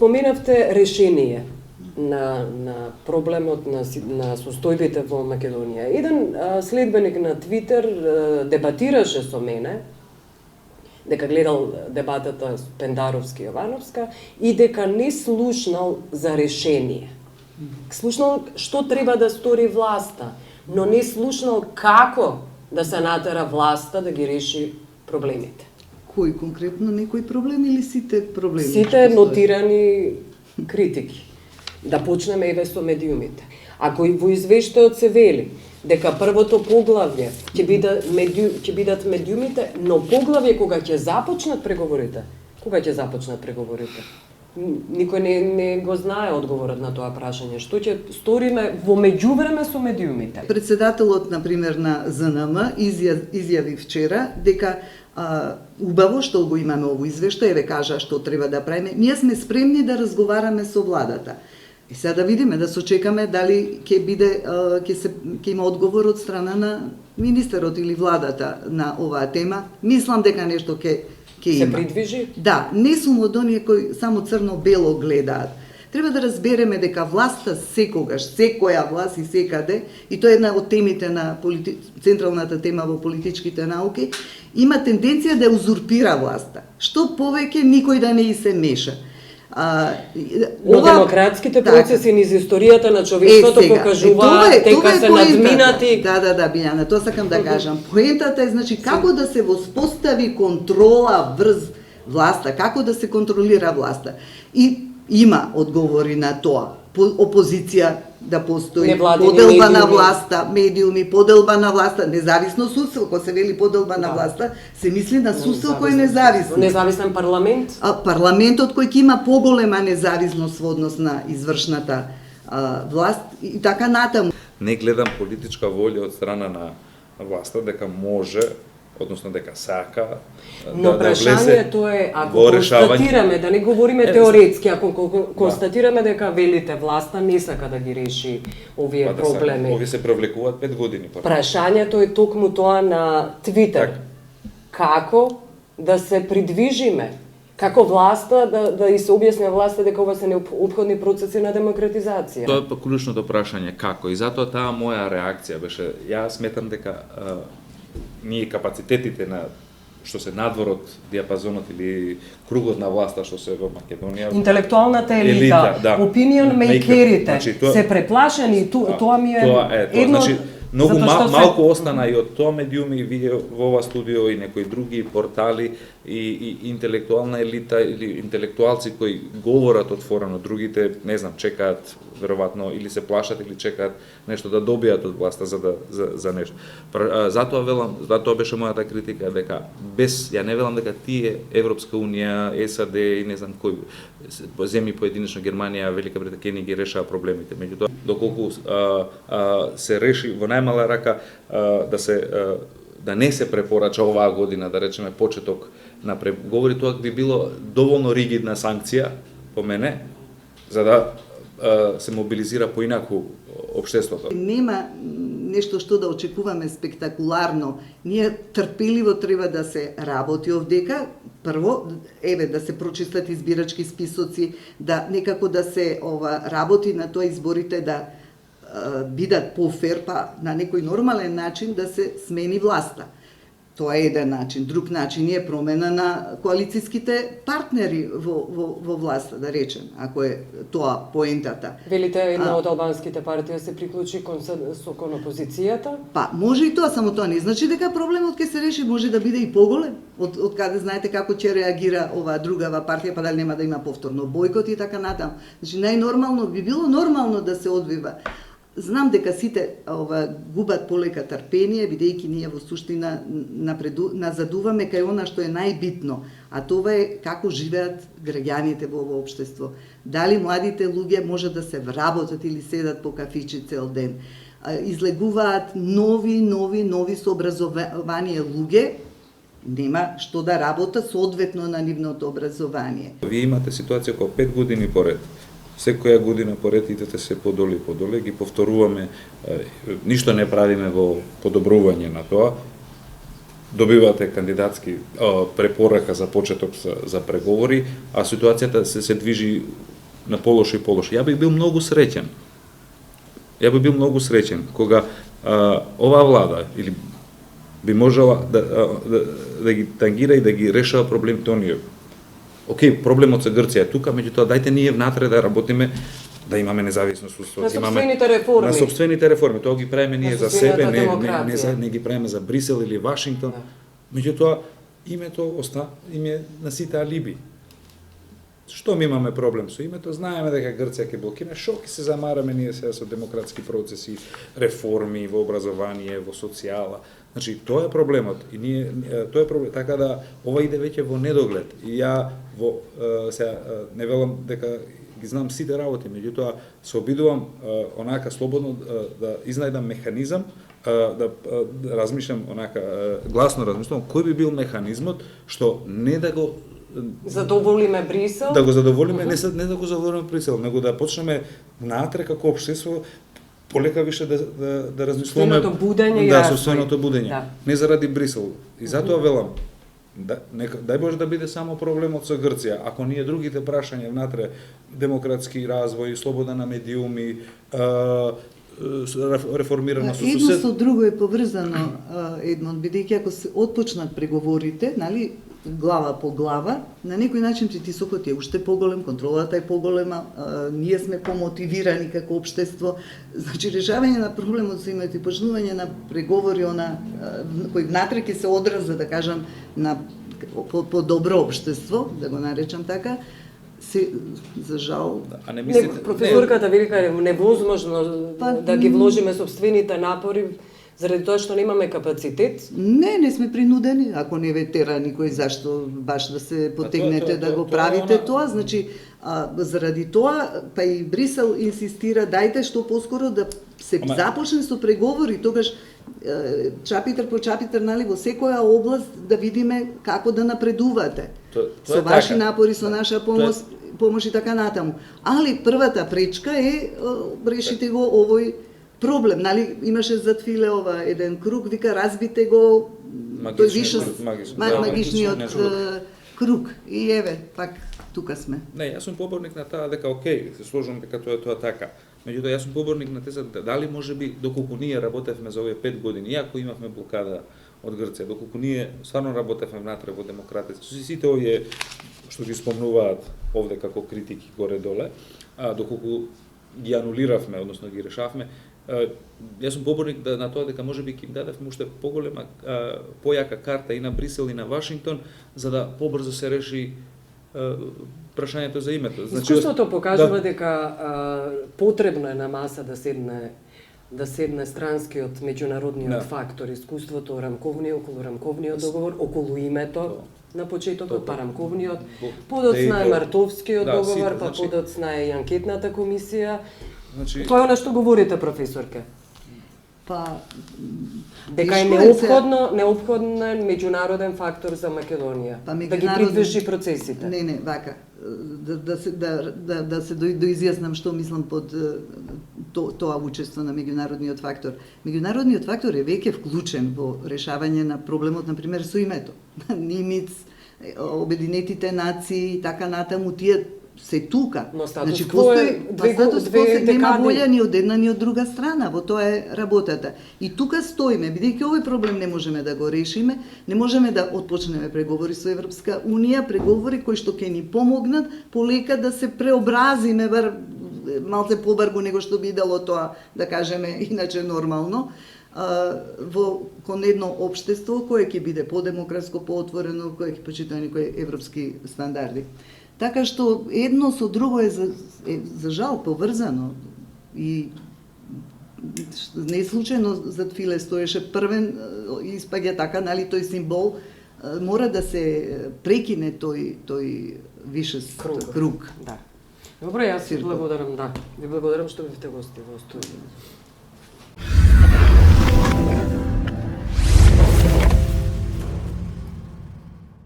споменавте решение на проблемот на состојбите во Македонија. Еден следбеник на Твитер дебатираше со мене, дека гледал дебатата Пендаровски-Јовановска и дека не слушнал за решение. Слушнал што треба да стори власта, но не слушнал како да се натера власта да ги реши проблемите. Кој конкретно, некој проблем или сите проблеми? Сите нотирани критики. Да почнеме еве со медиумите. Ако и во извештајот се вели дека првото поглавје ќе бидат медиумите, но поглавје кога ќе започнат преговорите. Кога ќе започнат преговорите? Никој не го знае одговорот на тоа прашање. Што ќе сториме во меѓувреме со медиумите? Председателот, например, на ЗНМ изјави вчера дека убаво што го имаме овој извештај, еве кажа што треба да правиме. Ние сме спремни да разговараме со владата. И сега да видиме, да сочекаме дали ќе има одговор од страна на министерот или владата на оваа тема. Мислам дека нешто ќе има. Се придвижи? Да, не сум од оние кои само црно-бело гледаат. Треба да разбереме дека власта секогаш, секоја власт и секаде, и тоа е една од темите на централната тема во политичките науки, има тенденција да узурпира власта. Што повеќе никој да не и се меша. Но демократските процеси низ историјата на човештвото покажуваат дека се надминати. Да, Билјана, тоа сакам да кажам. Поентата е, значи, како да се воспостави контрола врз власта, како да се контролира власта. И има одговори на тоа. Опозиција да постои, поделба на власта, медиуми, поделба на власта, независно судство, кога се вели поделба на власта, се мисли на судство кој е независно. Независен парламент? Парламентот кој ќе има поголема независност во однос на извршната власт и така натаму. Не гледам политичка волја од страна на власта дека може, односно дека сака но прашањето е, ако констатираме, да не говориме теоретски, ако констатираме дека велите власта не сака да ги реши овие проблеми. Овие се провлекуваат 5 години. Прашањето е токму тоа на Твитер. Како да се придвижиме? Како власта да и се објасни власта дека ова се неопходни процеси на демократизација? Тоа е клучното прашање, како? И затоа таа моја реакција беше, јас сметам дека ние капацитетите на што се надвор од диапазонот или кругот на власта што се во Македонија. Интелектуалната елита, opinion makerите, значи, се преплашени, тоа ми е едно... Значи, многу малку остана и од тоа медиуми, вие во ова студио и некои други портали и интелектуална елита или интелектуалци кои говорат отворено, другите, не знам, чекаат веројатно или се плашат или чекаат нешто да добијат од власта за нешто. Затоа велам, затоа беше мојата критика дека без, ја не велам дека тие Европска унија, САД и не знам кои земји поединечно Германија, Велика Британија ги решаа проблемите. Меѓутоа, доколку се реши во најмала рака да не се препорача оваа година, да речеме почеток на преговори, тоа би било доволно ригидна санкција по мене за да се мобилизира поинаку општеството. Нема нешто што да очекуваме спектакуларно. Ние трпеливо треба да се работи овдека. Прво, да се прочистат избирачки списоци, да некако да се работи на тоа изборите да бидат пофер, па на некој нормален начин да се смени власта. Тоа е еден начин. Друг начин е промена на коалицијските партнери во власта, да речем, ако е тоа поентата. Велите една од албанските партии се приклучи кон опозицијата? Па, може и тоа, само тоа не значи дека проблемот ќе се реши, може да биде и поголем. Од каде знаете како ќе реагира оваа другава партија, па дали нема да има повторно бојкот и така натаму. Значи најнормално би било нормално да се одвива. Знам дека сите губат полека трпение, бидејќи ние во суштина назадуваме кај она што е најбитно, а тоа е како живеат граѓаните во овој општество. Дали младите луѓе може да се вработат или седат по кафичи цел ден. Излегуваат нови со образование луѓе, нема што да работат соодветно на нивното образование. Вие имате ситуација кога 5 години поред секоја година поредите се подоле, ги повторуваме, ништо не правиме во подобрување на тоа. добивате кандидатски препорака за почеток за преговори, а ситуацијата се движи на полошо и полошо. Ја би бил многу среќен. Кога оваа влада или би можела да ги тангира и да ги решава проблемите оние. Океј, проблемот со Грција е тука, меѓутоа дајте ние внатре да работиме, да имаме независно судство, на собствените реформи. На собствените реформи, тоа ги правиме ние за себе, не ги правиме за Брисел или Вашингтон. Меѓутоа името име на сите алиби. Што ми имаме проблем со името? Знаеме дека Грција ќе блокира, шо ќе се замараме ние сега со демократски процеси, реформи во образование, во социјала. Значи, тоа е проблемот. И тоа е проблем, така да ова иде веќе во недоглед. И ја сега не велам дека ги знам сите работи, меѓутоа се обидувам онака слободно да изнајдам механизам, да размишлям онака гласно размишлам кој би бил механизмот што не да го задоволиме Брисел. Да го задоволиме, не да го задоволиме Брисел, него да почнеме натре како општество полека више да размислуваме собственото будење, не заради Брисел. И затоа велам, дај Боже да биде само проблемот со Грција, ако ние другите прашања внатре, демократски развој, слобода на медиуми, реформирано со едно со друго е поврзано, Едмон, бидејќи ако се отпочнат преговорите, нели, глава по глава, на некој начин притисокот е уште поголем, контролата е поголема, ние сме помотивирани како општество. Значи, решавање на проблемот со името и почнување на преговори кој внатре ќе се одраза, да кажам, на по добро општество, да го наречам така, за жал. А не мислите, професорката вели е невозможно да ги вложиме собствените напори заради тоа што немаме капацитет? Не сме принудени, ако не ве тера никој зашто баш да се потегнете да го правите тоа, значи заради тоа па и Брисел инсистира дајте што поскоро да се започне со преговори, тогаш чапитер по чапитер, нали, во секоја област да видиме како да напредувате. Со ваши напори, со наша помош и така натаму. Али првата пречка е решите го овој проблем, нали, имаше зад Филеова еден круг, вика разбите го магичниот круг. И еве, пак тука сме. Не, јас сум поборник на таа дека окей, се сложам дека тоа така. Меѓутоа јас сум поборник на теза дали можеби доколку ние работевме за овие 5 години, иако имавме блокада од Грција, доколку ние стварно работевме внатре во демократија, со сите овие што ги спомнуваат овде како критики горе-доле, доколку ги анулиравме, односно ги решавме, јас сум поборник на тоа дека можеби ќе им дадевме уште поголема, појака карта и на Брисел и на Вашингтон, за да побрзо се реши прашањето за името. Искуството покажува дека потребно е на маса да седне странскиот меѓународниот фактор, искуството околу рамковниот договор, околу името на почетокот, па рамковниот, подоцна е Мартовскиот договор, па подоцна е и анкетната комисија. Тоа е она што говорите, професорке. Дека е неопходен меѓународен фактор за Македонија, да ги придвижи процесите. Не, вака, да се доизјаснам што мислам под тоа учество на меѓународниот фактор. Меѓународниот фактор е веќе вклучен во решавање на проблемот, например, со името. Нимиц, Обединетите нации и така натаму, тие се тука. Но статус кво е нема волја ни од една ни од друга страна, во тоа е работата. И тука стоиме, бидејќи овој проблем не можеме да го решиме, не можеме да отпочнеме преговори со Европска Унија, преговори кои што ќе ни помогнат полека да се преобразиме, бар малце побрзо него што би идело тоа, да кажеме, иначе нормално, кон едно општество кое ќе биде подемократско, поотворено, кое ќе почитува некои европски стандарди. Така што едно со друго е за жал поврзано и не е случајно зад Филе стоеше првен и испаѓа така, нали, тој символ, мора да се прекине тој вишест круг. Да. Добро, јас ви благодарам, ви благодарам што бевте гости во студио.